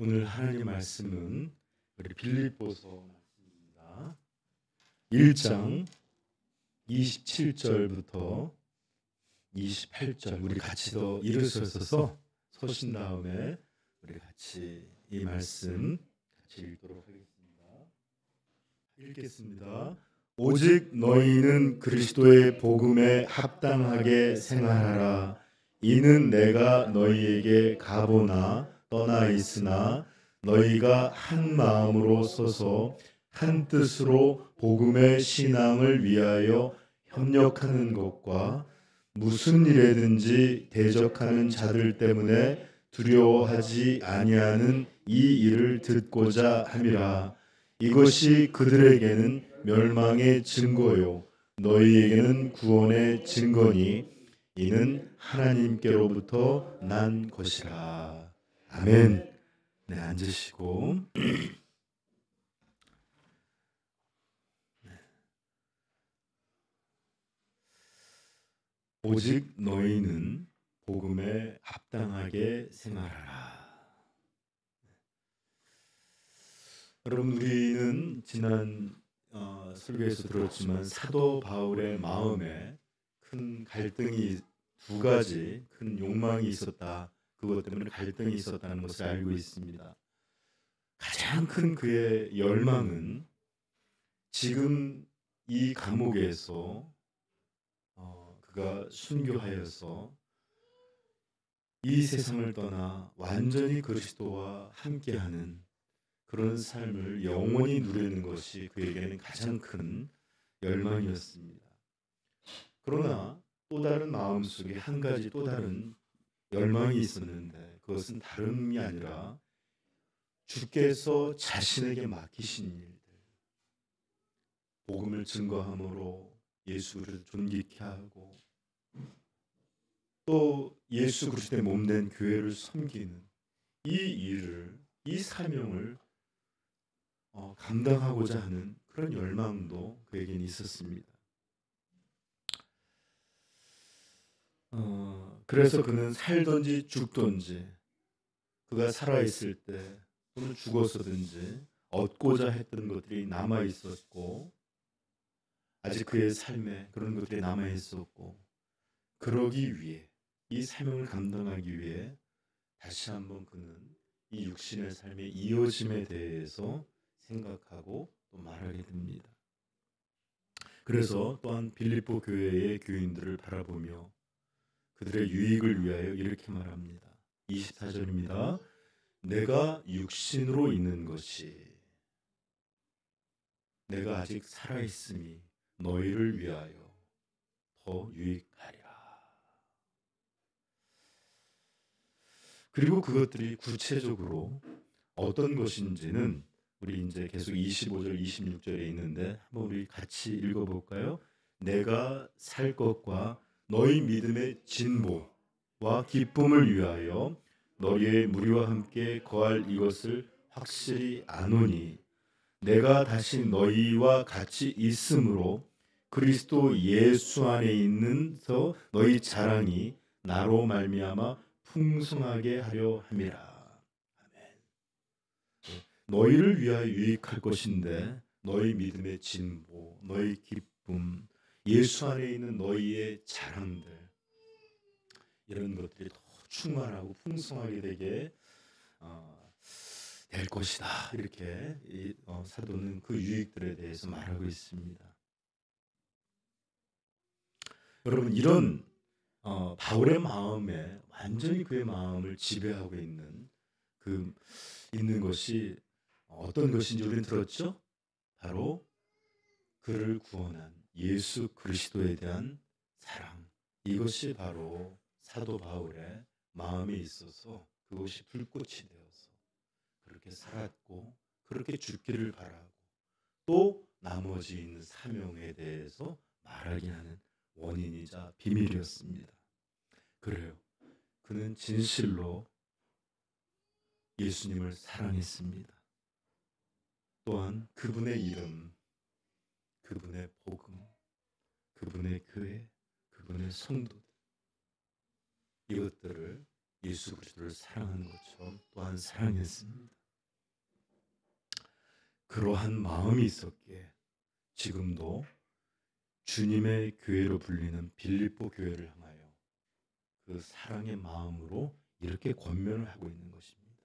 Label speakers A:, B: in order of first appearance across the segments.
A: 오늘 하나님 말씀은 우리 빌립보서 말씀입니다. 1장 27절부터 28절 우리 같이 더 일어서서 서신 다음에 우리 같이 이 말씀 같이 읽도록 하겠습니다. 읽겠습니다. 오직 너희는 그리스도의 복음에 합당하게 생활하라. 이는 내가 너희에게 가보나 떠나 있으나 너희가 한 마음으로 서서 한 뜻으로 복음의 신앙을 위하여 협력하는 것과 무슨 일에든지 대적하는 자들 때문에 두려워하지 아니하는 이 일을 듣고자 함이라. 이것이 그들에게는 멸망의 증거요 너희에게는 구원의 증거니 이는 하나님께로부터 난 것이라. 아멘. 네, 앉으시고 오직 너희는 복음에 합당하게 생활하라. 여러분, 우리는 지난 설교에서 들었지만 사도 바울의 마음에 큰 갈등이 두 가지 큰 욕망이 있었다. 그것 때문에 갈등이 있었다는 것을 알고 있습니다. 가장 큰 그의 열망은 지금 이 감옥에서 그가 순교하여서 이 세상을 떠나 완전히 그리스도와 함께하는 그런 삶을 영원히 누리는 것이 그에게는 가장 큰 열망이었습니다. 그러나 또 다른 마음속에 한 가지 또 다른 열망이 있었는데 그것은 다름이 아니라 주께서 자신에게 맡기신 일들, 복음을 증거함으로 예수를 존귀케 하고 또 예수 그리스도의 몸된 교회를 섬기는 이 일을, 이 사명을 감당하고자 하는 그런 열망도 그에게는 있었습니다. 그래서 그는 살든지 죽든지 그가 살아있을 때 또는 죽었었든지 얻고자 했던 것들이 남아있었고 아직 그의 삶에 그런 것들이 남아있었고 그러기 위해 이 사명을 감당하기 위해 다시 한번 그는 이 육신의 삶의 이어짐에 대해서 생각하고 또 말하게 됩니다. 그래서 또한 빌립보 교회의 교인들을 바라보며 그들의 유익을 위하여 이렇게 말합니다. 24절입니다. 내가 육신으로 있는 것이 내가 아직 살아있음이 너희를 위하여 더 유익하리라. 그리고 그것들이 구체적으로 어떤 것인지는 우리 이제 계속 25절, 26절에 있는데 한번 우리 같이 읽어볼까요? 내가 살 것과 너희 믿음의 진보와 기쁨을 위하여 너희의 무리와 함께 거할 이것을 확실히 아노니 내가 다시 너희와 같이 있으므로 그리스도 예수 안에 있는 너희 자랑이 나로 말미암아 풍성하게 하려 함이라. 너희를 위하여 유익할 것인데 너희 믿음의 진보, 너희 기쁨, 예수 안에 있는 너희의 자랑들 이런 것들이 더 충만하고 풍성하게 되게 될 것이다. 이렇게 사도는 그 유익들에 대해서 말하고 있습니다. 여러분 이런 바울의 마음에 완전히 그의 마음을 지배하고 있는 것이 어떤 것인지 우리는 들었죠? 바로 그를 구원한 예수 그리스도에 대한 사랑. 이것이 바로 사도 바울의 마음에 있어서 그것이 불꽃이 되어서 그렇게 살았고 그렇게 죽기를 바라고 또 나머지 있는 사명에 대해서 말하게 하는 원인이자 비밀이었습니다. 그래요. 그는 진실로 예수님을 사랑했습니다. 또한 그분의 이름, 그분의 복음, 그분의 교회, 그분의 성도들 이것들을 예수 그리스도를 사랑하는 것처럼 또한 사랑했습니다. 그러한 마음이 있었기에 지금도 주님의 교회로 불리는 빌립보 교회를 향하여 그 사랑의 마음으로 이렇게 권면을 하고 있는 것입니다.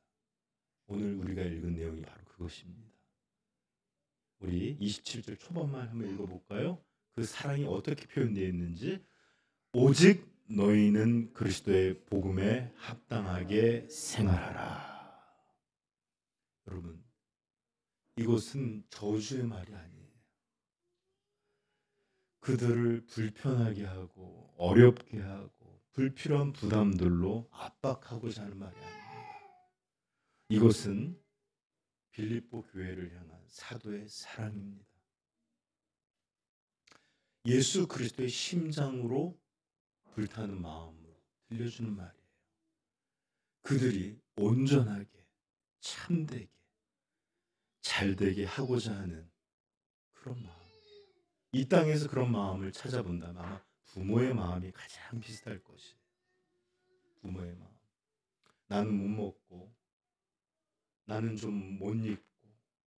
A: 오늘 우리가 읽은 내용이 바로 그것입니다. 우리 27절 초반만 한번 읽어볼까요? 그 사랑이 어떻게 표현되어 있는지. 오직 너희는 그리스도의 복음에 합당하게 생활하라. 여러분, 이것은 저주의 말이 아니에요. 그들을 불편하게 하고 어렵게 하고 불필요한 부담들로 압박하고자 하는 말이 아닙니다. 이것은 빌립보 교회를 향한 사도의 사랑입니다. 예수 그리스도의 심장으로 불타는 마음으로 들려주는 말이에요. 그들이 온전하게 참되게 잘되게 하고자 하는 그런 마음이에요. 이 땅에서 그런 마음을 찾아본다면 아마 부모의 마음이 가장 비슷할 것이에요. 부모의 마음. 나는 못 먹고 나는 좀 못 입고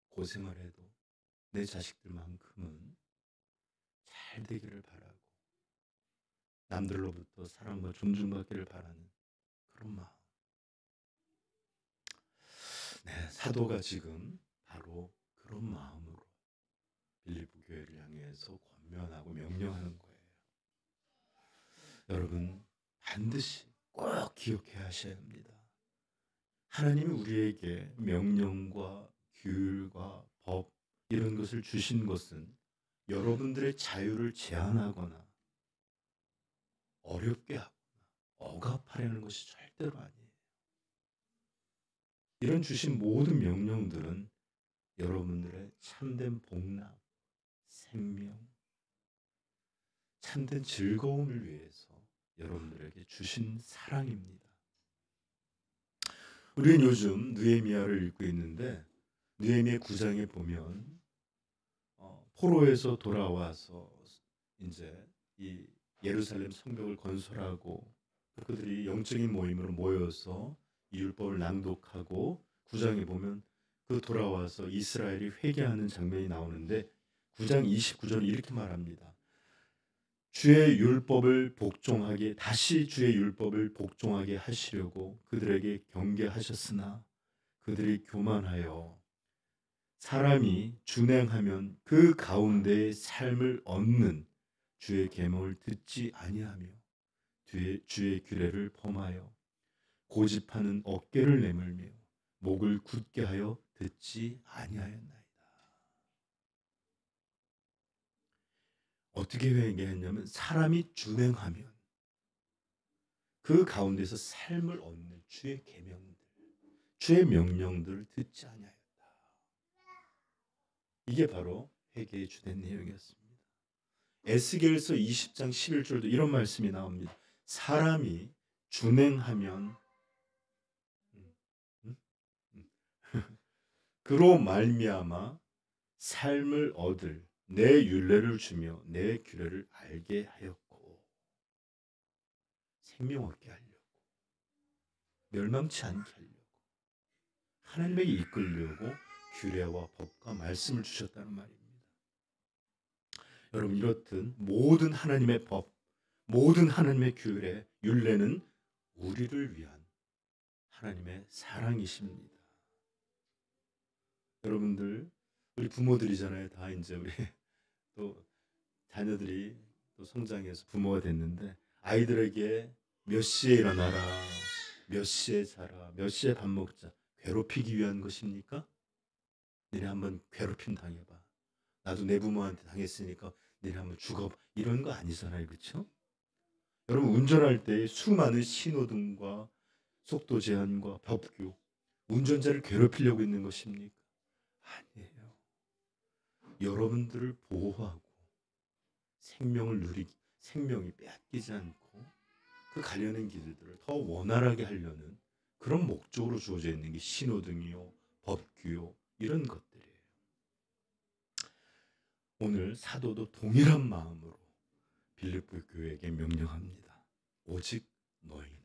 A: 고생을 해도 내 자식들만큼은 잘 되기를 바라고 남들로부터 사랑과 존중받기를 바라는 그런 마음. 네, 사도가 지금 바로 그런 마음으로 빌립보 교회를 향해서 권면하고 명령하는 거예요. 여러분, 반드시 꼭 기억해야 하셔야 합니다. 하나님이 우리에게 명령과 규율과 법 이런 것을 주신 것은 여러분들의 자유를 제한하거나 어렵게 하거나 억압하려는 것이 절대로 아니에요. 이런 주신 모든 명령들은 여러분들의 참된 복락, 생명, 참된 즐거움을 위해서 여러분들에게 주신 사랑입니다. 우리는 요즘 느헤미야를 읽고 있는데 느헤미야 9장에 보면 포로에서 돌아와서 이제 이 예루살렘 성벽을 건설하고 그들이 영적인 모임으로 모여서 이 율법을 낭독하고 9장에 보면 그 돌아와서 이스라엘이 회개하는 장면이 나오는데 9장 29절에 이렇게 말합니다. 주의 율법을 복종하게 다시 주의 율법을 복종하게 하시려고 그들에게 경계하셨으나 그들이 교만하여 사람이 준행하면 그 가운데의 삶을 얻는 주의 계명을 듣지 아니하며 주의 규례를 범하여 고집하는 어깨를 내밀며 목을 굳게 하여 듣지 아니하였나이다. 어떻게 회개했냐면 사람이 준행하면 그 가운데서 삶을 얻는 주의 계명들, 주의 명령들을 듣지 아니하였다. 이게 바로 회개의 주된 내용이었습니다. 에스겔서 20장 11절도 이런 말씀이 나옵니다. 사람이 준행하면 그로 말미암아 삶을 얻을 내 율례를 주며 내 규례를 알게 하였고 생명 얻게 하려고 멸망치 않게 하려고 하나님에게 이끌려고 규례와 법과 말씀을 주셨다는 말입니다. 여러분, 이렇듯 모든 하나님의 법, 모든 하나님의 규례, 율례는 우리를 위한 하나님의 사랑이십니다. 여러분들, 우리 부모들이잖아요. 다 이제 우리 또 자녀들이 또 성장해서 부모가 됐는데 아이들에게 몇 시에 일어나라, 몇 시에 자라, 몇 시에 밥 먹자 괴롭히기 위한 것입니까? 너네 한번 괴롭힘 당해봐. 나도 내 부모한테 당했으니까 너네 한번 죽어봐. 이런 거 아니잖아요. 그렇죠? 여러분, 운전할 때 수많은 신호등과 속도 제한과 법규, 운전자를 괴롭히려고 있는 것입니까? 아니에요. 여러분들을 보호하고 생명을 누리기, 생명이 빼앗기지 않고 그 가려는 길들을 더 원활하게 하려는 그런 목적으로 주어져 있는 게 신호등이요, 법규요, 이런 것들이에요. 오늘 사도도 동일한 마음으로 빌립보 교회에게 명령합니다. 오직 너희는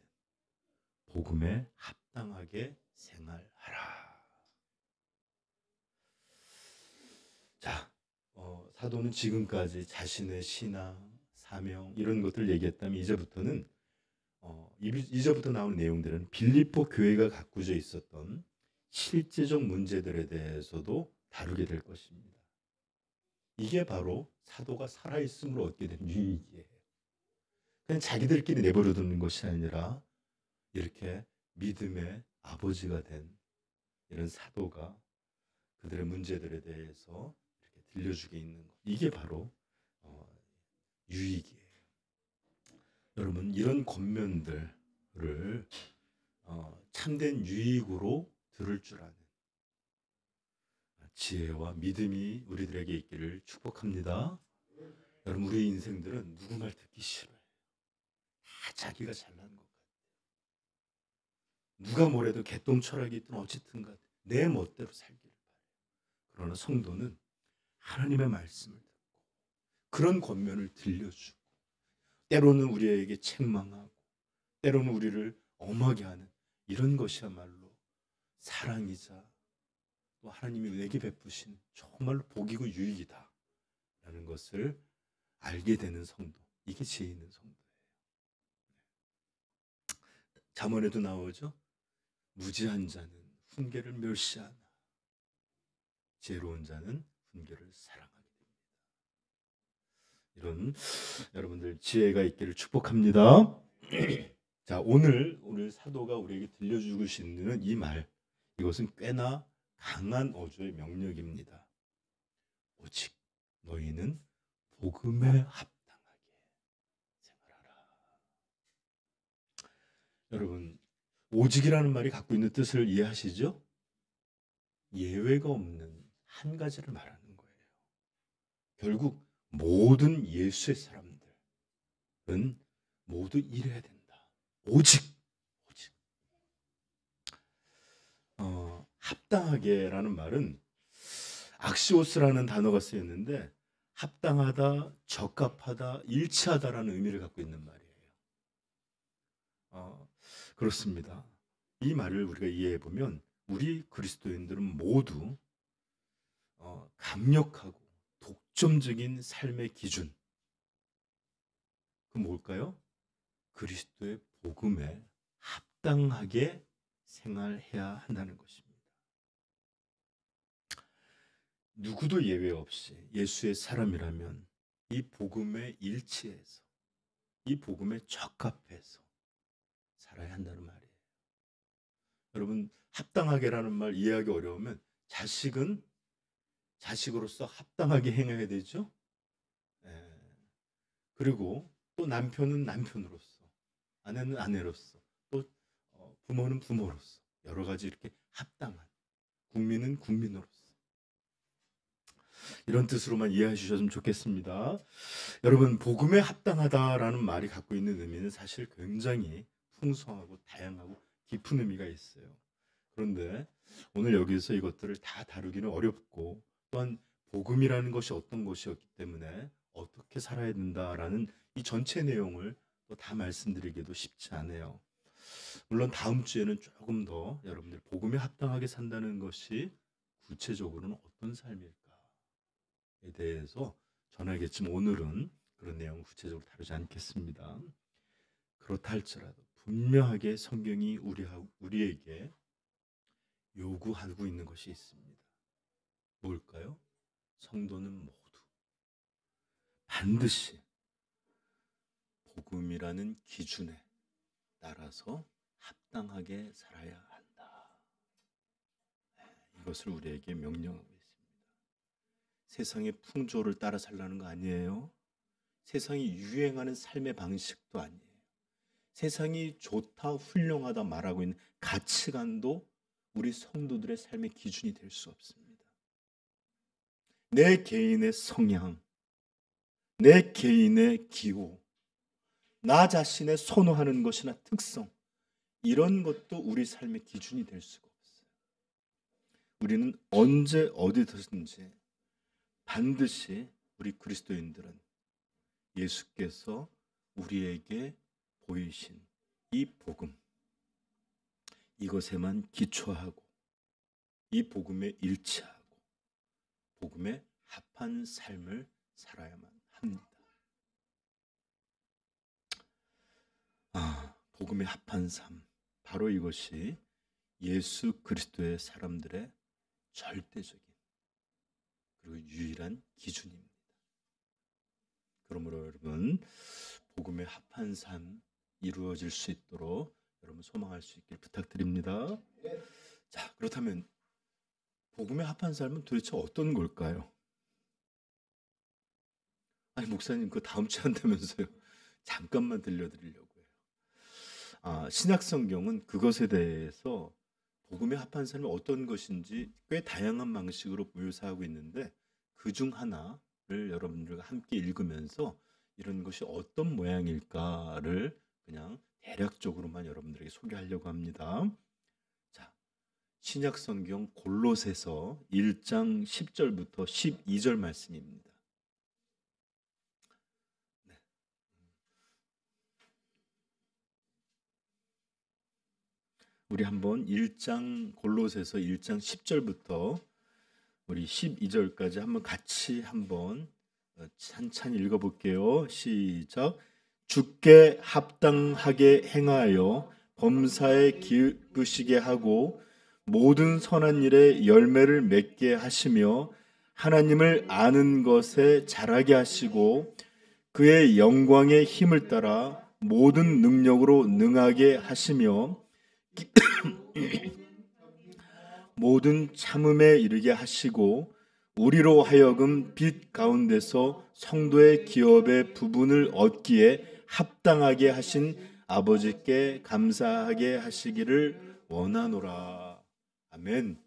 A: 복음에 합당하게 생활하라. 자, 사도는 지금까지 자신의 신앙, 사명 이런 것들을 얘기했다면 이제부터 나오는 내용들은 빌립보 교회가 가꾸져 있었던 실제적 문제들에 대해서도 다루게 될 것입니다. 이게 바로 사도가 살아있음으로 얻게 된 유익이에요. 그냥 자기들끼리 내버려두는 것이 아니라 이렇게 믿음의 아버지가 된 이런 사도가 그들의 문제들에 대해서 이렇게 들려주게 있는 것. 이게 바로 유익이에요. 여러분, 이런 권면들을 참된 유익으로 들을 줄 아는 지혜와 믿음이 우리들에게 있기를 축복합니다. 여러분, 우리 인생들은 누구 말 듣기 싫어요. 다 자기가 잘난 것 같아요. 누가 뭐래도 개똥 철학이 있든 어쨌든 간에 내 멋대로 살기를 바래요. 그러나 성도는 하나님의 말씀을 듣고 그런 권면을 들려주고 때로는 우리에게 책망하고 때로는 우리를 엄하게 하는 이런 것이야말로 사랑이자 또 하나님이 내게 베푸신 정말로 복이고 유익이다 라는 것을 알게 되는 성도, 이게 지혜 있는 성도예요. 잠언에도 나오죠. 무지한 자는 훈계를 멸시하나 지혜로운 자는 훈계를 사랑하게 됩니다. 이런 여러분들 지혜가 있기를 축복합니다. 자, 오늘 사도가 우리에게 들려주고 싶은 이 말, 이것은 꽤나 강한 어조의 명령입니다. 오직 너희는 복음에 합당하게 생활하라. 여러분, 오직이라는 말이 갖고 있는 뜻을 이해하시죠? 예외가 없는 한 가지를 말하는 거예요. 결국 모든 예수의 사람들은 모두 이래야 된다. 오직 합당하게라는 말은 악시오스라는 단어가 쓰였는데 합당하다, 적합하다, 일치하다라는 의미를 갖고 있는 말이에요. 그렇습니다. 이 말을 우리가 이해해 보면 우리 그리스도인들은 모두 강력하고 독점적인 삶의 기준, 그 뭘까요? 그리스도의 복음에 합당하게 생활해야 한다는 것입니다. 누구도 예외 없이 예수의 사람이라면 이 복음에 일치해서 이 복음에 적합해서 살아야 한다는 말이에요. 여러분, 합당하게라는 말 이해하기 어려우면 자식은 자식으로서 합당하게 행해야 되죠. 그리고 또 남편은 남편으로서, 아내는 아내로서, 또 부모는 부모로서 여러 가지 이렇게 합당한, 국민은 국민으로서 이런 뜻으로만 이해해 주셨으면 좋겠습니다. 여러분, 복음에 합당하다라는 말이 갖고 있는 의미는 사실 굉장히 풍성하고 다양하고 깊은 의미가 있어요. 그런데 오늘 여기서 이것들을 다 다루기는 어렵고 또한 복음이라는 것이 어떤 것이었기 때문에 어떻게 살아야 된다라는 이 전체 내용을 또 다 말씀드리기도 쉽지 않아요. 물론 다음 주에는 조금 더 여러분들 복음에 합당하게 산다는 것이 구체적으로는 어떤 삶일까에 대해서 전하겠지만 오늘은 그런 내용을 구체적으로 다루지 않겠습니다. 그렇다 할지라도 분명하게 성경이 우리에게 요구하고 있는 것이 있습니다. 뭘까요? 성도는 모두 반드시 복음이라는 기준에 따라서 합당하게 살아야 한다. 이것을 우리에게 명령하고 있습니다. 세상의 풍조를 따라 살라는 거 아니에요. 세상이 유행하는 삶의 방식도 아니에요. 세상이 좋다, 훌륭하다 말하고 있는 가치관도 우리 성도들의 삶의 기준이 될 수 없습니다. 내 개인의 성향, 내 개인의 기호, 나 자신의 선호하는 것이나 특성, 이런 것도 우리 삶의 기준이 될 수가 없어요. 우리는 언제 어디든지 반드시 우리 그리스도인들은 예수께서 우리에게 보이신 이 복음, 이것에만 기초하고 이 복음에 일치하고 복음에 합한 삶을 살아야만 합니다. 복음에 합한 삶, 바로 이것이 예수 그리스도의 사람들의 절대적인 그리고 유일한 기준입니다. 그러므로 여러분, 복음에 합한 삶 이루어질 수 있도록 여러분 소망할 수 있길 부탁드립니다. 자, 그렇다면 복음에 합한 삶은 도대체 어떤 걸까요? 아니, 목사님 그거 다음 주에 한다면서요. 잠깐만 들려드리려고요. 신약 성경은 그것에 대해서 복음에 합한 삶이 어떤 것인지 꽤 다양한 방식으로 묘사하고 있는데, 그중 하나를 여러분들과 함께 읽으면서 이런 것이 어떤 모양일까를 그냥 대략적으로만 여러분들에게 소개하려고 합니다. 자, 신약 성경 골로새서 1장 10절부터 12절 말씀입니다. 우리 한번 골로새서 1장 10절부터 우리 12절까지 한번 같이 한번 찬찬히 읽어볼게요. 시작. 주께 합당하게 행하여 범사에 기쁘시게 하고 모든 선한 일에 열매를 맺게 하시며 하나님을 아는 것에 자라게 하시고 그의 영광의 힘을 따라 모든 능력으로 능하게 하시며 모든 참음에 이르게 하시고 우리로 하여금 빛 가운데서 성도의 기업의 부분을 얻기에 합당하게 하신 아버지께 감사하게 하시기를 원하노라. 아멘.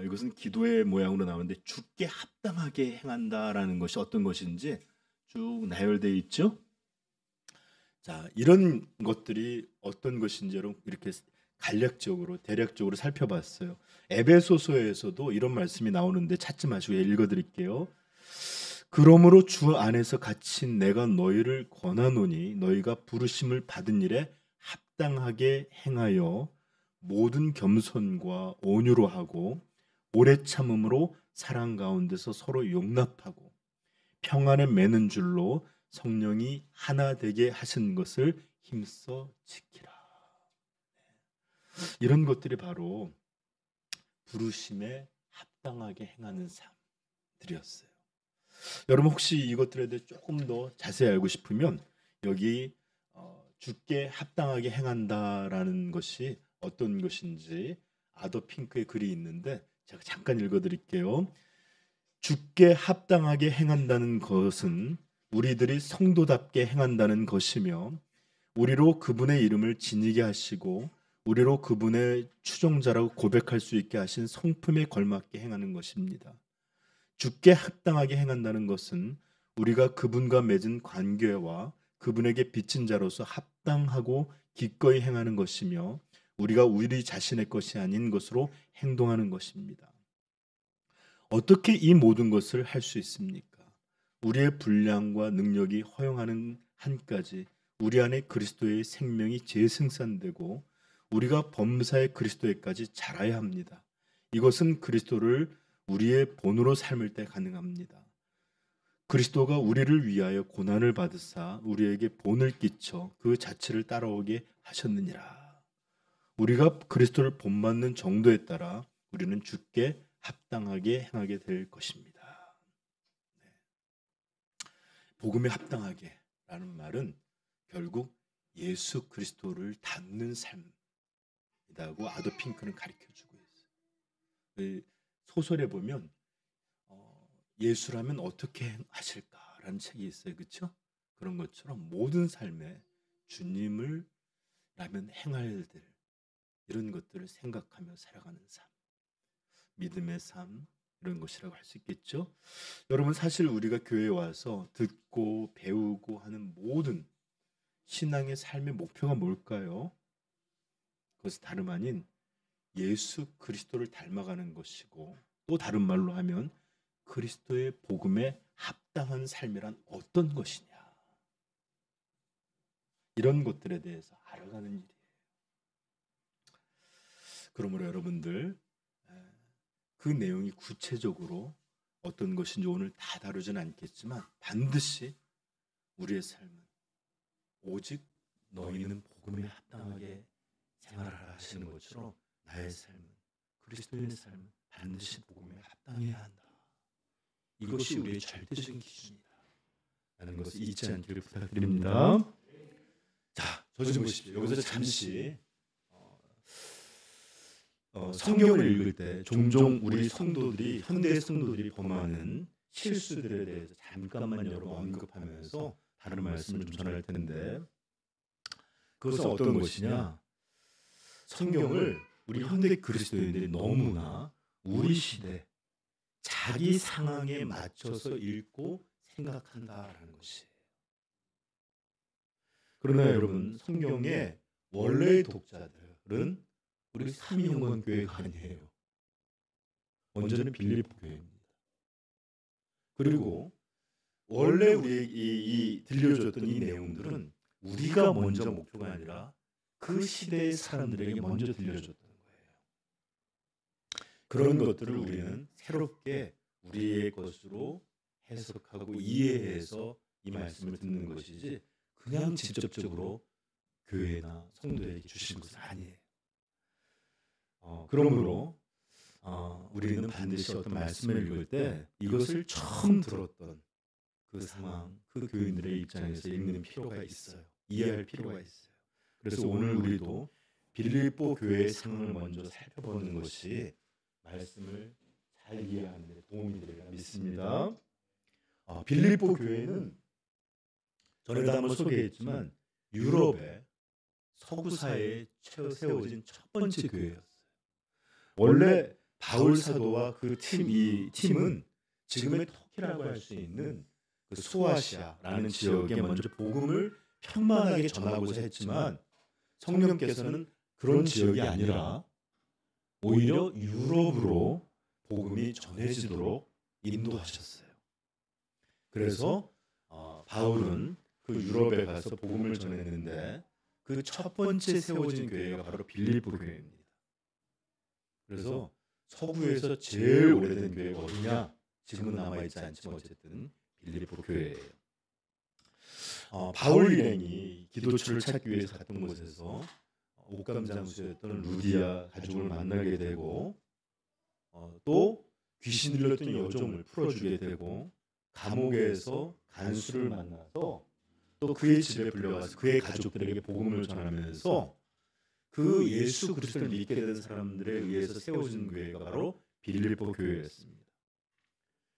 A: 이것은 기도의 모양으로 나오는데 주께 합당하게 행한다라는 것이 어떤 것인지 쭉 나열되어 있죠. 자, 이런 것들이 어떤 것인지 여러분 이렇게 간략적으로 대략적으로 살펴봤어요. 에베소서에서도 이런 말씀이 나오는데 찾지 마시고 읽어드릴게요. 그러므로 주 안에서 갇힌 내가 너희를 권하노니 너희가 부르심을 받은 일에 합당하게 행하여 모든 겸손과 온유로 하고 오래 참음으로 사랑 가운데서 서로 용납하고 평안에 매는 줄로 성령이 하나 되게 하신 것을 힘써 지키라. 이런 것들이 바로 부르심에 합당하게 행하는 삶들이었어요. 여러분 혹시 이것들에 대해 조금 더 자세히 알고 싶으면 여기 주께 합당하게 행한다라는 것이 어떤 것인지 아더 핑크의 글이 있는데 제가 잠깐 읽어드릴게요. 주께 합당하게 행한다는 것은 우리들이 성도답게 행한다는 것이며 우리로 그분의 이름을 지니게 하시고 우리로 그분의 추종자라고 고백할 수 있게 하신 성품에 걸맞게 행하는 것입니다. 주께 합당하게 행한다는 것은 우리가 그분과 맺은 관계와 그분에게 빚진 자로서 합당하고 기꺼이 행하는 것이며 우리가 우리 자신의 것이 아닌 것으로 행동하는 것입니다. 어떻게 이 모든 것을 할 수 있습니까? 우리의 분량과 능력이 허용하는 한까지 우리 안에 그리스도의 생명이 재생산되고 우리가 범사의 그리스도에까지 자라야 합니다. 이것은 그리스도를 우리의 본으로 삶을 때 가능합니다. 그리스도가 우리를 위하여 고난을 받으사 우리에게 본을 끼쳐 그 자체를 따라오게 하셨느니라. 우리가 그리스도를 본받는 정도에 따라 우리는 주께 합당하게 행하게 될 것입니다. 복음에 합당하게 라는 말은 결국 예수 그리스도를 닮는 삶이라고 아더 핑크는 가르쳐주고 있어요. 소설에 보면 예수라면 어떻게 하실까라는 책이 있어요. 그렇죠? 그런 것처럼 모든 삶에 주님을 라면 행할 들 이런 것들을 생각하며 살아가는 삶, 믿음의 삶 이런 것이라고 할 수 있겠죠. 여러분 사실 우리가 교회에 와서 듣고 배우고 하는 모든 신앙의 삶의 목표가 뭘까요? 그것은 다름 아닌 예수 그리스도를 닮아가는 것이고 또 다른 말로 하면 그리스도의 복음에 합당한 삶이란 어떤 것이냐 이런 것들에 대해서 알아가는 일이에요. 그러므로 여러분들 그 내용이 구체적으로 어떤 것인지 오늘 다 다루지는 않겠지만 반드시 우리의 삶은 오직 너희는 복음에 합당하게 생활하라 하시는 것처럼 나의 삶은, 그리스도인의 삶은 반드시 복음에 합당해야 한다. 이것이 우리의 절대적인 기준이다 라는 것을 잊지 않기를 부탁드립니다. 자, 저 좀 보십시오. 여기서 잠시 성경을 읽을 때 종종 우리 성도들이, 현대 성도들이 범하는 실수들에 대해서 잠깐만 여러분 언급하면서 다른 말씀을 좀 전할 텐데, 그것은 어떤 것이냐? 성경을 우리 현대 그리스도인들이 너무나 우리 시대 자기 상황에 맞춰서 읽고 생각한다라는 것이에요. 그러나 여러분, 성경의 원래의 독자들은 우리 삼위영광교회가 아니에요. 먼저는 빌립보 교회입니다. 그리고 원래 우리에게 들려줬던 이 내용들은 우리가 먼저 목표가 아니라 그 시대의 사람들에게 먼저 들려줬던 거예요. 그런 것들을 우리는 새롭게 우리의 것으로 해석하고 이해해서 이 말씀을 듣는 것이지 그냥 직접적으로 교회나 성도에게 주신 것은 아니에요. 그러므로 우리는 반드시 어떤 말씀을 읽을 때 이것을 처음 들었던 그 상황, 그 교인들의 입장에서 읽는 필요가 있어요. 이해할 필요가 있어요. 그래서 오늘 우리도 빌립보 교회의 상황을 먼저 살펴보는 것이 말씀을 잘 이해하는 데 도움이 되리라 믿습니다. 빌립보 교회는 전에도 한번 소개했지만 유럽의 서구사회에 세워진 첫 번째 교회였어요. 원래 바울 사도와 그 팀은 지금의 터키라고 할 수 있는 그 소아시아라는 지역에 먼저 복음을 편만하게 전하고자 했지만 성령께서는 그런 지역이 아니라 오히려 유럽으로 복음이 전해지도록 인도하셨어요. 그래서 바울은 그 유럽에 가서 복음을 전했는데 그 첫 번째 세워진 교회가 바로 빌립보 교회입니다. 그래서 서구에서 제일 오래된 교회가 어디냐? 지금은 남아있지 않지만 어쨌든 빌립보 교회예요. 바울 일행이 기도처를 찾기 위해서 갔던 곳에서 옥감 장수였던 루디아 가족을 만나게 되고 또 귀신 들렸던 여종을 풀어주게 되고 감옥에서 간수를 만나서 또 그의 집에 불려가서 그의 가족들에게 복음을 전하면서 그 예수 그리스도를 믿게 된 사람들에 의해서 세워진 교회가 바로 빌립보 교회였습니다.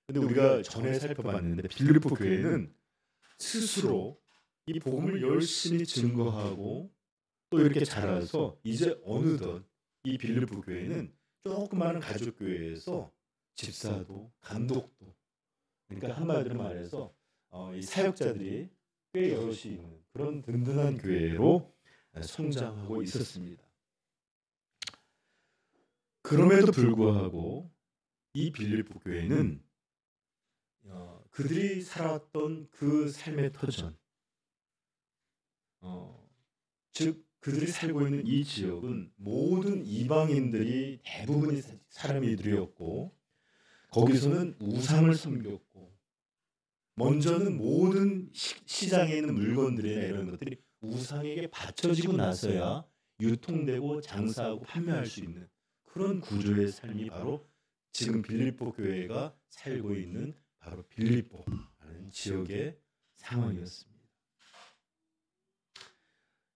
A: 그런데 우리가 전에 살펴봤는데 빌립보 교회는 스스로 이 복음을 열심히 증거하고 또 이렇게 자라서 이제 어느덧 이 빌립보 교회는 조그마한 가족 교회에서 집사도 감독도, 그러니까 한마디로 말해서 이 사역자들이 꽤 여럿이 있는 그런 든든한 교회로 성장하고 있었습니다. 그럼에도 불구하고 이 빌립보 교회는 그들이 살았던 그 삶의 터전, 즉 그들이 살고 있는 이 지역은 모든 이방인들이 대부분이 사람이들이었고 거기서는 우상을 섬겼고 먼저는 모든 시장에 있는 물건들이나 이런 것들이 우상에게 바쳐지고 나서야 유통되고 장사하고 판매할 수 있는 그런 구조의 삶이 바로 지금 빌립보 교회가 살고 있는 바로 빌립보라는 지역의 상황이었습니다.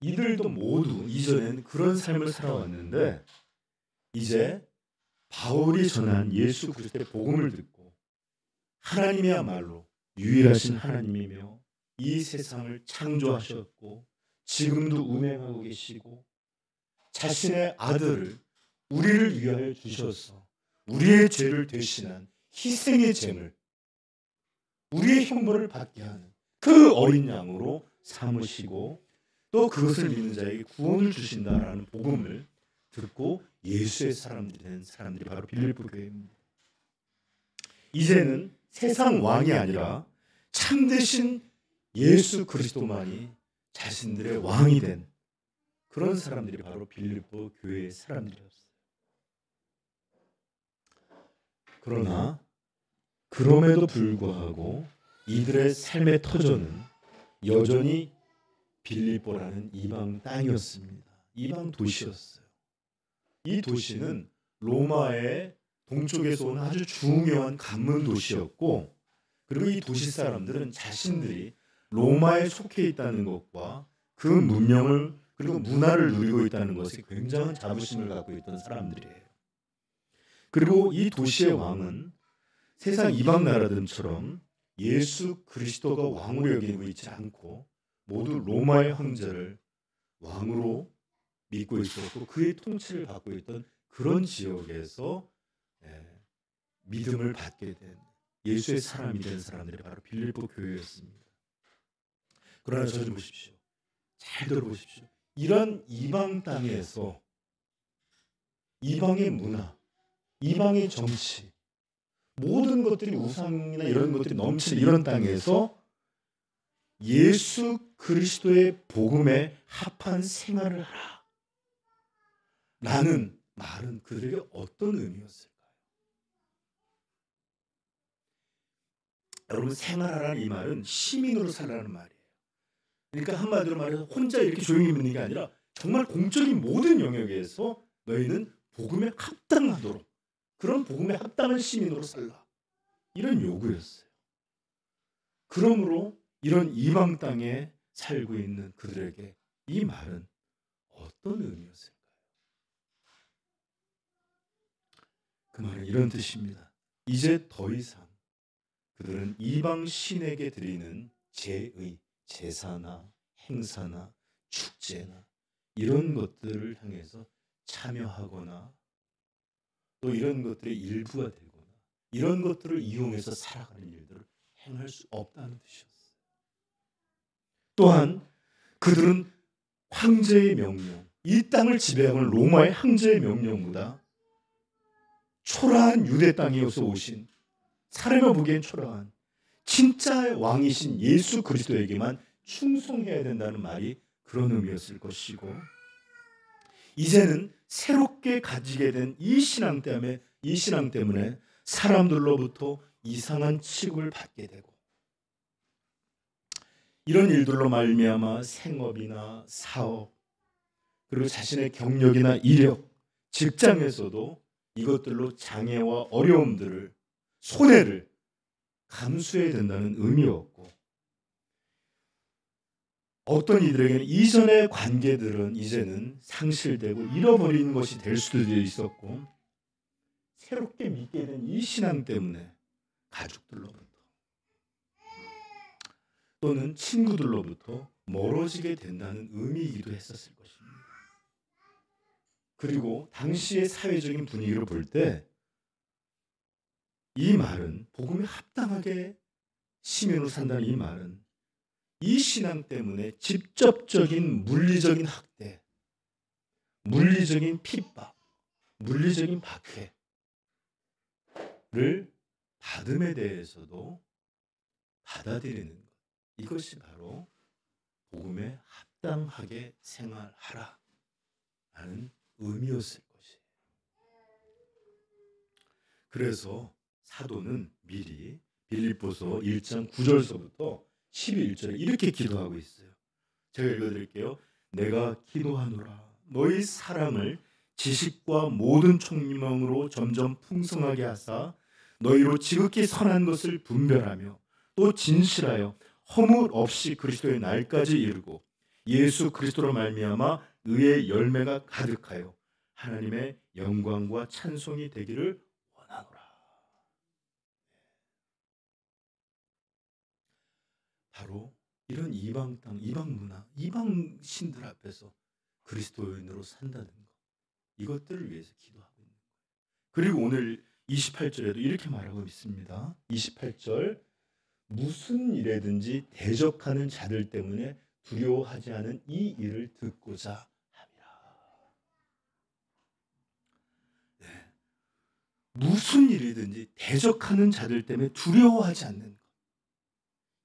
A: 이들도 모두 이전엔 그런 삶을 살아왔는데 이제 바울이 전한 예수 그리스도의 복음을 듣고 하나님이야말로 유일하신 하나님이며 이 세상을 창조하셨고 지금도 운행하고 계시고 자신의 아들을 우리를 위하여 주셔서 우리의 죄를 대신한 희생의 제물, 우리의 형벌을 받게 하는 그 어린 양으로 삼으시고 또 그것을 믿는 자에게 구원을 주신다라는 복음을 듣고 예수의 사람들이 된 사람들이 바로 빌립보 교회입니다. 이제는 세상 왕이 아니라 참되신 예수 그리스도만이 자신들의 왕이 된 그런 사람들이 바로 빌립보 교회의 사람들이었어요. 그러나 그럼에도 불구하고 이들의 삶의 터전은 여전히 빌립보라는 이방 땅이었습니다. 이방 도시였어요. 이 도시는 로마의 동쪽에서 온 아주 중요한 관문 도시였고, 그리고 이 도시 사람들은 자신들이 로마에 속해 있다는 것과 그 문명을 그리고 문화를 누리고 있다는 것에 굉장한 자부심을 갖고 있던 사람들이에요. 그리고 이 도시의 왕은 세상 이방 나라들처럼 예수 그리스도가 왕으로 여기고 있지 않고 모두 로마의 황제를 왕으로 믿고 있었고 그의 통치를 받고 있던 그런 지역에서 믿음을 받게 된 예수의 사람이 된 사람들이 바로 빌립보 교회였습니다. 그러나 저 좀 보십시오. 잘 들어보십시오. 이런 이방 땅에서 이방의 문화, 이방의 정치, 모든 것들이 우상이나 이런 것들이 넘치는 이런 땅에서 예수 그리스도의 복음에 합한 생활을 하라 라는 말은 그들에게 어떤 의미였을까요? 여러분, 생활하라는 이 말은 시민으로 살라는 말이에요. 그러니까 한마디로 말해서 혼자 이렇게 조용히 있는 게 아니라 정말 공적인 모든 영역에서 너희는 복음에 합당하도록, 그런 복음에 합당한 시민으로 살라, 이런 요구였어요. 그러므로 이런 이방 땅에 살고 있는 그들에게 이 말은 어떤 의미였을까요? 그 말은 이런 뜻입니다. 이제 더 이상 그들은 이방 신에게 드리는 제의, 제사나 행사나 축제나 이런 것들을 향해서 참여하거나 또 이런 것들의 일부가 되거나 이런 것들을 이용해서 살아가는 일들을 행할 수 없다는 뜻이었어요. 또한 그들은 황제의 명령, 이 땅을 지배하는 로마의 황제의 명령보다 초라한 유대 땅에서 오신, 사람이 보기엔 초라한 진짜 왕이신 예수 그리스도에게만 충성해야 된다는 말이 그런 의미였을 것이고, 이제는 새롭게 가지게 된 이 신앙 때문에 사람들로부터 이상한 취급을 받게 되고, 이런 일들로 말미암아 생업이나 사업, 그리고 자신의 경력이나 이력, 직장에서도 이것들로 장애와 어려움들을, 손해를 감수해야 된다는 의미였고, 어떤 이들에게는 이전의 관계들은 이제는 상실되고 잃어버리는 것이 될 수도 있었고, 새롭게 믿게 된 이 신앙 때문에 가족들로부터 또는 친구들로부터 멀어지게 된다는 의미이기도 했었을 것입니다. 그리고 당시의 사회적인 분위기를 볼 때 이 말은, 복음에 합당하게 시민으로 산다는 이 말은 이 신앙 때문에 직접적인 물리적인 학대, 물리적인 핍박, 물리적인 박해를 받음에 대해서도 받아들이는 것, 이것이 바로 복음에 합당하게 생활하라 라는 의미였을 것이에요. 그래서 사도는 미리 빌립보서 1장 9절서부터 11절에 이렇게 기도하고 있어요. 제가 읽어드릴게요. 내가 기도하노라 너희 사랑을 지식과 모든 총명으로 점점 풍성하게 하사 너희로 지극히 선한 것을 분별하며 또 진실하여 허물 없이 그리스도의 날까지 이르고 예수 그리스도로 말미암아 의의 열매가 가득하여 하나님의 영광과 찬송이 되기를 원하노라. 바로 이런 이방 땅, 이방 문화, 이방 신들 앞에서 그리스도인으로 산다는 것, 이것들을 위해서 기도하고 있는 거예요. 그리고 오늘 28절에도 이렇게 말하고 있습니다. 28절, 무슨 일에든지 대적하는 자들 때문에 두려워하지 않은 이 일을 듣고자 함이라. 네. 무슨 일이든지 대적하는 자들 때문에 두려워하지 않는 것,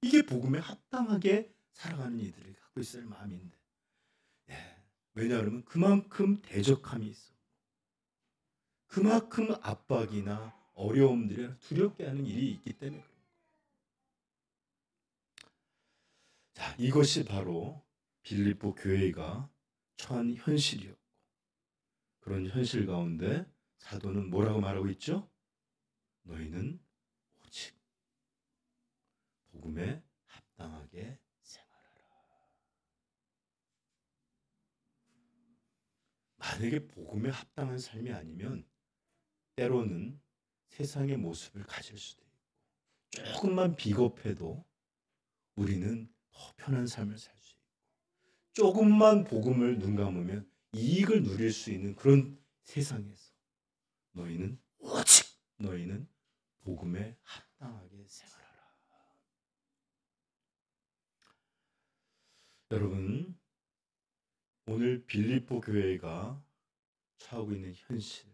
A: 이게 복음에 합당하게 살아가는 이들이 갖고 있을 마음인데, 왜냐하면 그만큼 대적함이 있어, 그만큼 압박이나 어려움들이 두렵게 하는 일이 있기 때문에 그런 거예요. 자, 이것이 바로 빌립보 교회가 처한 현실이었고, 그런 현실 가운데 사도는 뭐라고 말하고 있죠? 너희는 오직 복음에 합당하게 생활하라. 만약에 복음에 합당한 삶이 아니면 때로는 세상의 모습을 가질 수도 있고, 조금만 비겁해도 우리는 더 편한 삶을 살 수 있고, 조금만 복음을 눈 감으면 이익을 누릴 수 있는 그런 세상에서 너희는 복음에 합당하게 생활하라. 여러분, 오늘 빌립보 교회가 처하고 있는 현실,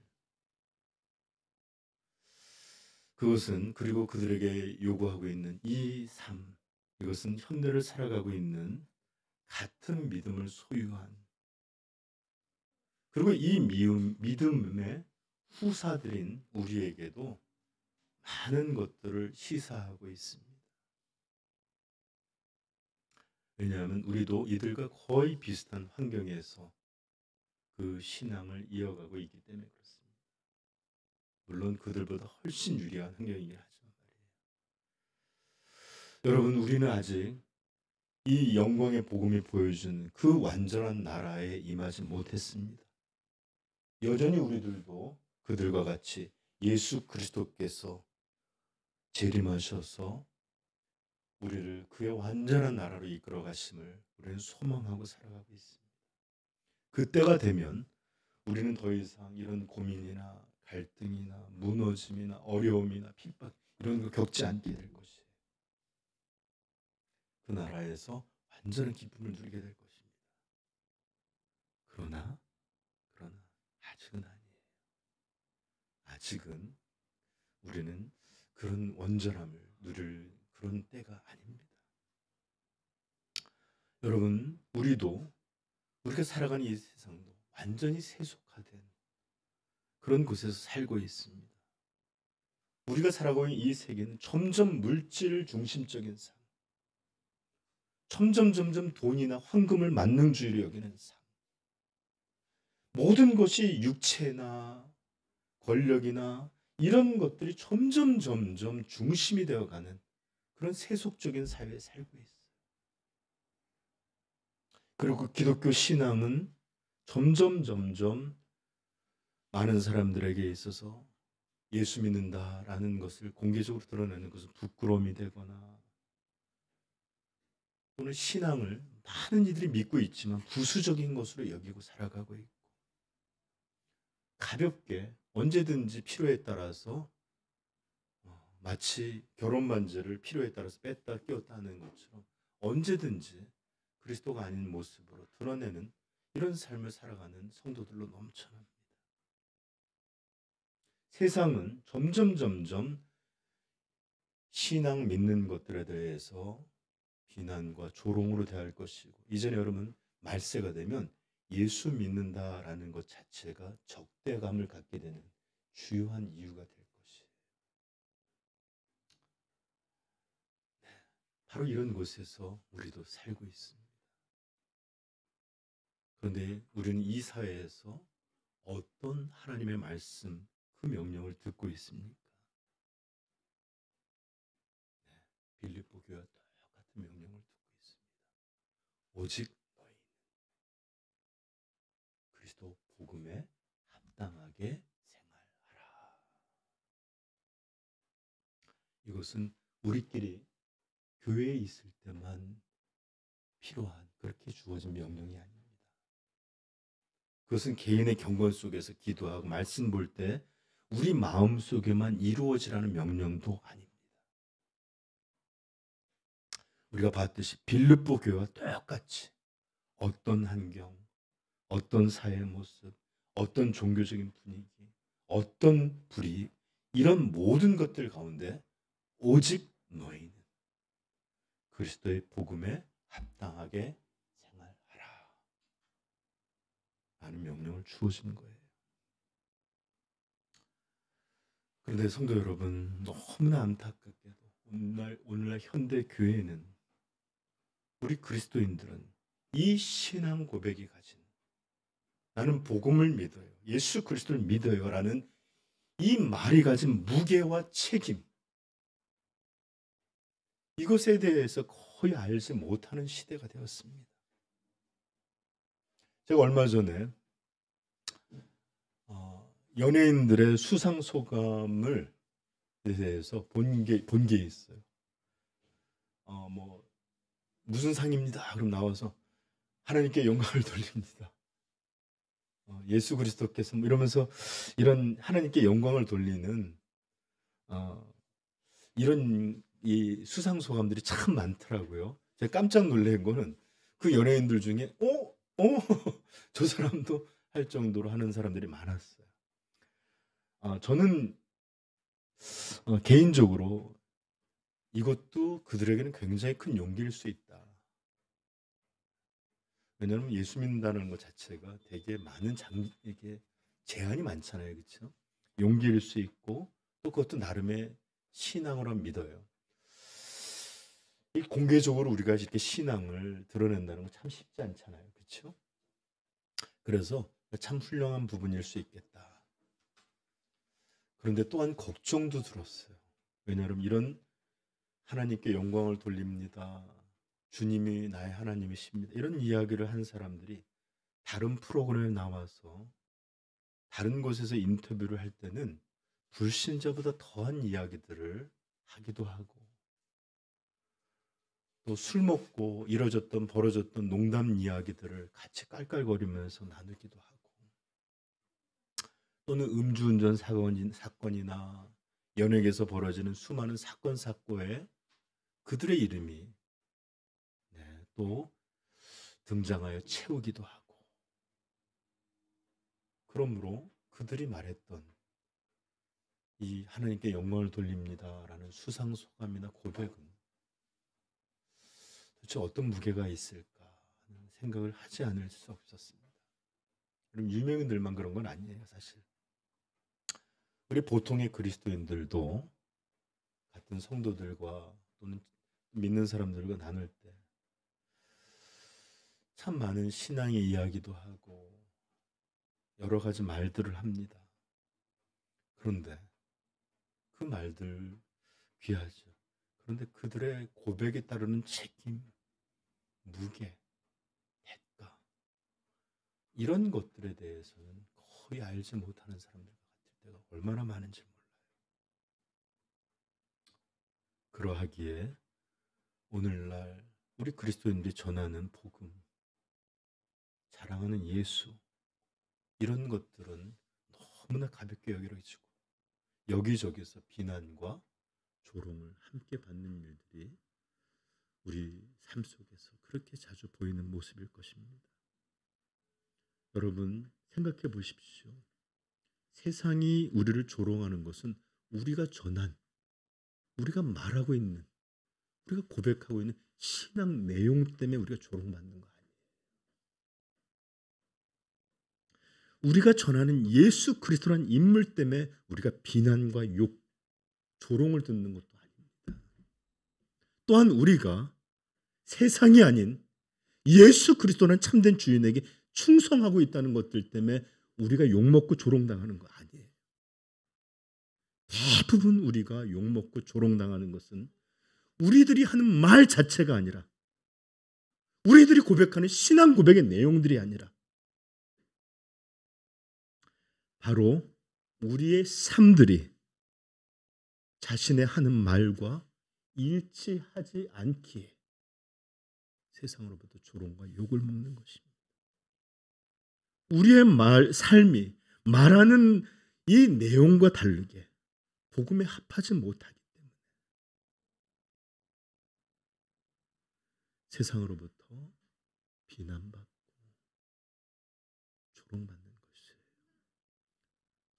A: 그것은, 그리고 그들에게 요구하고 있는 이 삶, 이것은 현대를 살아가고 있는 같은 믿음을 소유한, 그리고 이 믿음의 후사들인 우리에게도 많은 것들을 시사하고 있습니다. 왜냐하면 우리도 이들과 거의 비슷한 환경에서 그 신앙을 이어가고 있기 때문에 그렇습니다. 물론 그들보다 훨씬 유리한 환경이긴 하지만 말이에요. 여러분, 우리는 아직 이 영광의 복음이 보여준 그 완전한 나라에 임하지 못했습니다. 여전히 우리들도 그들과 같이 예수 그리스도께서 재림하셔서 우리를 그의 완전한 나라로 이끌어 가심을 우리는 소망하고 살아가고 있습니다. 그때가 되면 우리는 더 이상 이런 고민이나 갈등이나 무너짐이나 어려움이나 핍박 이런 거 겪지 않게 될 것이에요. 그 나라에서 완전한 기쁨을 누리게 될 것입니다. 그러나 아직은 아니에요. 아직은 우리는 그런 온전함을 누릴 그런 때가 아닙니다. 여러분, 우리가 살아가는 이 세상도 완전히 세속화된 그런 곳에서 살고 있습니다. 우리가 살아가고 있는 이 세계는 점점 물질 중심적인 삶, 점점 돈이나 황금을 만능주의로 여기는 삶, 모든 것이 육체나 권력이나 이런 것들이 점점 중심이 되어가는 그런 세속적인 사회에 살고 있어요. 그리고 기독교 신앙은 점점 많은 사람들에게 있어서 예수 믿는다라는 것을 공개적으로 드러내는 것은 부끄러움이 되거나, 또는 신앙을 많은 이들이 믿고 있지만 부수적인 것으로 여기고 살아가고 있고, 가볍게 언제든지 필요에 따라서 마치 결혼 반지를 필요에 따라서 뺐다 끼웠다 하는 것처럼 언제든지 그리스도가 아닌 모습으로 드러내는 이런 삶을 살아가는 성도들로 넘쳐납니다. 세상은 점점 신앙 믿는 것들에 대해서 비난과 조롱으로 대할 것이고, 이전에 여러분 말세가 되면 예수 믿는다라는 것 자체가 적대감을 갖게 되는 주요한 이유가 될 것이에요. 바로 이런 곳에서 우리도 살고 있습니다. 그런데 우리는 이 사회에서 어떤 하나님의 말씀, 그 명령을 듣고 있습니까? 빌립보 교회와 똑같은 명령을 듣고 있습니다. 오직 너희는 그리스도 복음에 합당하게 생활하라. 이것은 우리끼리 교회에 있을 때만 필요한, 그렇게 주어진 명령이 아닙니다. 그것은 개인의 경건 속에서 기도하고 말씀 볼 때 우리 마음속에만 이루어지라는 명령도 아닙니다. 우리가 봤듯이 빌립보 교회와 똑같이 어떤 환경, 어떤 사회의 모습, 어떤 종교적인 분위기, 어떤 불이익, 이런 모든 것들 가운데 오직 너희는 그리스도의 복음에 합당하게 생활하라 라는 명령을 주어진 거예요. 그런데 성도 여러분, 너무나 안타깝게도 오늘날 현대 교회는, 우리 그리스도인들은 이 신앙 고백이 가진, 나는 복음을 믿어요, 예수 그리스도를 믿어요 라는 이 말이 가진 무게와 책임, 이것에 대해서 거의 알지 못하는 시대가 되었습니다. 제가 얼마 전에 연예인들의 수상 소감을 대해서 본 게 있어요. 무슨 상입니다. 그럼 나와서 하나님께 영광을 돌립니다. 예수 그리스도께서 이러면서 이런 하나님께 영광을 돌리는 이런 이 수상 소감들이 참 많더라고요. 제가 깜짝 놀란 거는 그 연예인들 중에 저 사람도 할 정도로 하는 사람들이 많았어요. 저는 개인적으로 이것도 그들에게는 굉장히 큰 용기일 수 있다. 왜냐하면 예수 믿는다는 것 자체가 되게 많은 이게 제한이 많잖아요, 그렇죠? 용기일 수 있고 또 그것도 나름의 신앙으로 믿어요. 이 공개적으로 우리가 이렇게 신앙을 드러낸다는 건 참 쉽지 않잖아요, 그렇죠? 그래서 참 훌륭한 부분일 수 있겠다. 그런데 또한 걱정도 들었어요. 왜냐하면 이런 하나님께 영광을 돌립니다, 주님이 나의 하나님이십니다, 이런 이야기를 한 사람들이 다른 프로그램에 나와서 다른 곳에서 인터뷰를 할 때는 불신자보다 더한 이야기들을 하기도 하고, 또 술 먹고 벌어졌던 농담 이야기들을 같이 깔깔거리면서 나누기도 하고, 또는 음주운전 사건이나 연예계에서 벌어지는 수많은 사건 사고에 그들의 이름이 또 등장하여 채우기도 하고, 그러므로 그들이 말했던 이 하나님께 영광을 돌립니다라는 수상소감이나 고백은 도대체 어떤 무게가 있을까 하는 생각을 하지 않을 수 없었습니다. 그럼 유명인들만 그런 건 아니에요, 사실. 우리 보통의 그리스도인들도 같은 성도들과 또는 믿는 사람들과 나눌 때 참 많은 신앙의 이야기도 하고 여러 가지 말들을 합니다. 그런데 그 말들 귀하죠. 그런데 그들의 고백에 따르는 책임, 무게, 대가, 이런 것들에 대해서는 거의 알지 못하는 사람들 같을 때가 얼마나 많은지 몰라요. 그러하기에 오늘날 우리 그리스도인들이 전하는 복음, 자랑하는 예수, 이런 것들은 너무나 가볍게 여겨지고 여기저기서 비난과 조롱을 함께 받는 일들이 우리 삶 속에서 그렇게 자주 보이는 모습일 것입니다. 여러분 생각해 보십시오. 세상이 우리를 조롱하는 것은 우리가 전한, 우리가 말하고 있는, 우리가 고백하고 있는 신앙 내용 때문에 우리가 조롱받는 거 아니에요. 우리가 전하는 예수 그리스도라는 인물 때문에 우리가 비난과 욕, 조롱을 듣는 것도 아닙니다. 또한 우리가 세상이 아닌 예수 그리스도라는 참된 주인에게 충성하고 있다는 것들 때문에 우리가 욕먹고 조롱당하는 거 아니에요. 대부분 우리가 욕먹고 조롱당하는 것은 우리들이 하는 말 자체가 아니라, 우리들이 고백하는 신앙 고백의 내용들이 아니라 바로 우리의 삶들이 자신의 하는 말과 일치하지 않기에 세상으로부터 조롱과 욕을 먹는 것입니다. 우리의 삶이 말하는 이 내용과 다르게 복음에 합하지 못하기 때문에 세상으로부터 비난받고 조롱받는 것이에요.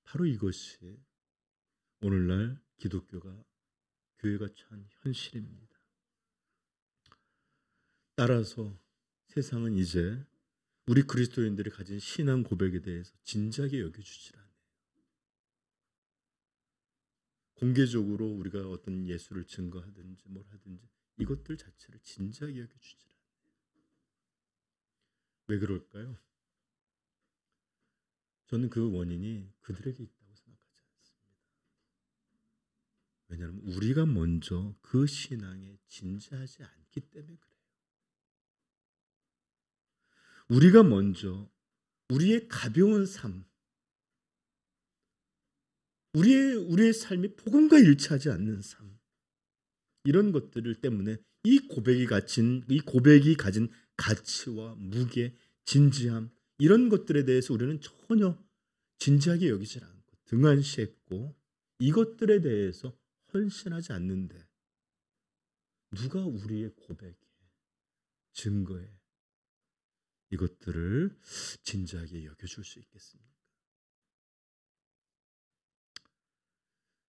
A: 바로 이것이 오늘날 교회가 처한 현실입니다. 따라서 세상은 이제 우리 그리스도인들이 가진 신앙 고백에 대해서 진지하게 여겨주질 않아요. 공개적으로 우리가 어떤 예수를 증거하든지 뭘 하든지 이것들 자체를 진지하게 여겨주질 않아요. 왜 그럴까요? 저는 그 원인이 그들에게 있다고 생각하지 않습니다. 왜냐하면 우리가 먼저 그 신앙에 진지하지 않기 때문에 그래요. 우리가 먼저 우리의 가벼운 삶, 우리의 삶이 복음과 일치하지 않는 삶, 이런 것들을 때문에 이 고백이 가진 가치와 무게, 진지함, 이런 것들에 대해서 우리는 전혀 진지하게 여기질 않고 등한시했고 이것들에 대해서 헌신하지 않는데 누가 우리의 고백에, 증거에 이것들을 진지하게 여겨줄 수 있겠습니까?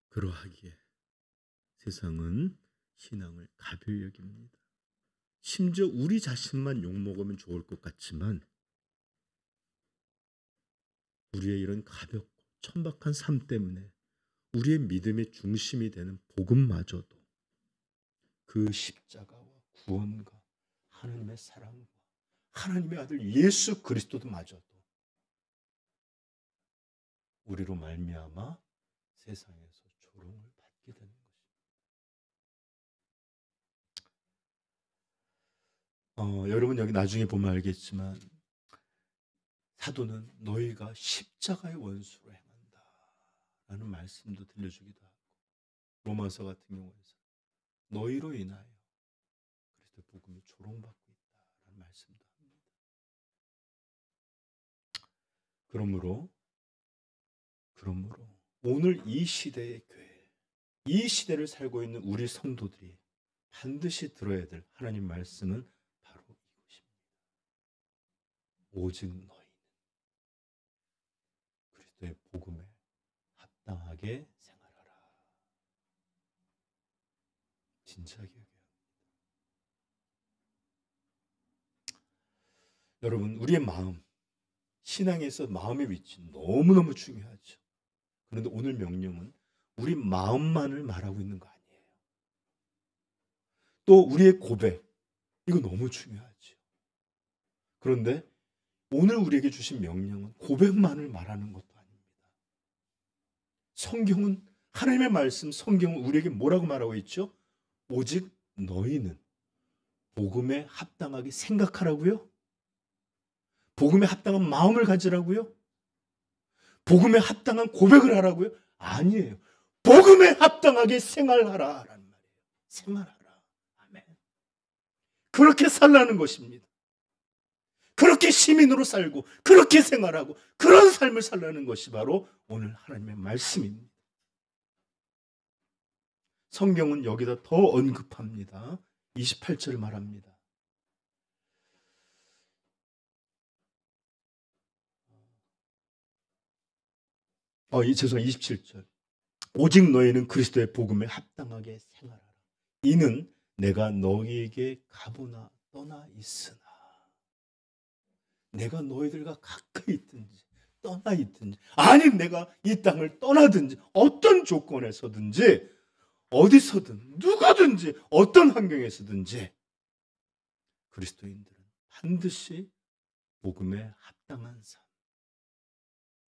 A: 그러하기에 세상은 신앙을 가벼이 여깁니다. 심지어 우리 자신만 욕먹으면 좋을 것 같지만 우리의 이런 가볍고 천박한 삶 때문에 우리의 믿음의 중심이 되는 복음마저도 그 십자가와 구원과 하나님의 사랑과 하나님의 아들 예수 그리스도도 마저도 우리로 말미암아 세상에서 조롱을 받게 되는 것입니다. 여러분 여기 나중에 보면 알겠지만 사도는 너희가 십자가의 원수로 행한다 라는 말씀도 들려주기도 하고 로마서 같은 경우에서 너희로 인하여 그리스도의 복음이 조롱받고 있다라는 말씀도 합니다. 그러므로 오늘 이 시대의 교회, 이 시대를 살고 있는 우리 성도들이 반드시 들어야 될 하나님 말씀은 바로 이것입니다. 오직 너희는 그리스도의 복음에 합당하게 생활하라. 진지하게 여겨야 합니다. 여러분 우리의 마음, 신앙에서 마음의 위치 너무너무 중요하죠. 그런데 오늘 명령은 우리 마음만을 말하고 있는 거 아니에요. 또 우리의 고백, 이거 너무 중요하죠. 그런데 오늘 우리에게 주신 명령은 고백만을 말하는 것도 아닙니다. 성경은 하나님의 말씀, 성경은 우리에게 뭐라고 말하고 있죠? 오직 너희는 복음에 합당하게 생각하라고요? 복음에 합당한 마음을 가지라고요? 복음에 합당한 고백을 하라고요? 아니에요. 복음에 합당하게 생활하라라는 말이에요. 생활하라. 아멘. 그렇게 살라는 것입니다. 그렇게 시민으로 살고 그렇게 생활하고 그런 삶을 살라는 것이 바로 오늘 하나님의 말씀입니다. 성경은 여기다 더 언급합니다. 28절 말합니다. 27절. 오직 너희는 그리스도의 복음에 합당하게 생활하라. 이는 내가 너희에게 가보나 떠나 있으나 내가 너희들과 가까이 있든지 떠나 있든지 아니 내가 이 땅을 떠나든지 어떤 조건에서든지 어디서든 누구든지 어떤 환경에서든지 그리스도인들은 반드시 복음에 합당한 삶,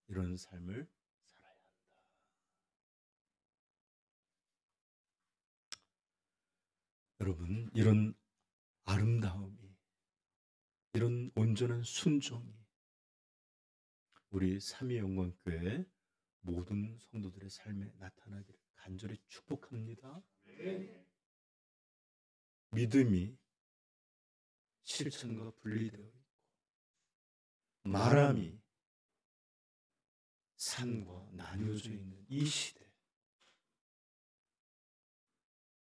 A: 이런 삶을 살아야 한다. 여러분 이런 아름다움이, 이런 온전한 순종이 우리 삼위영광교회 모든 성도들의 삶에 나타나기를 간절히 축복합니다. 믿음이 실천과 분리되어 있고 말함이 산과 나뉘어져 있는 이 시대,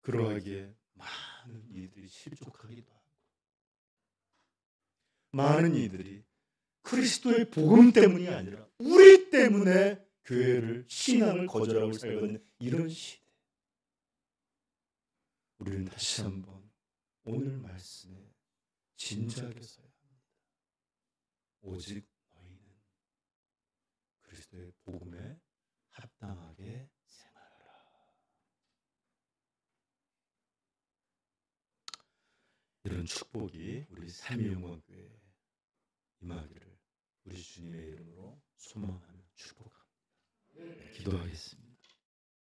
A: 그러하기에 많은 이들이 실족하기도 하고 많은 이들이 그리스도의 복음 때문이 아니라 우리 때문에 교회를, 신앙을 거절하고 살고 있는 이런 시대, 우리는 다시 한번 오늘 말씀에 진지하게 서야 합니다. 오직 너희는 그리스도의 복음에 합당하게 생활하라. 이런 축복이 우리 삼위영광교회에 임하기를 우리 주님의 이름으로 소망하며 축복합니다. 기도하겠습니다.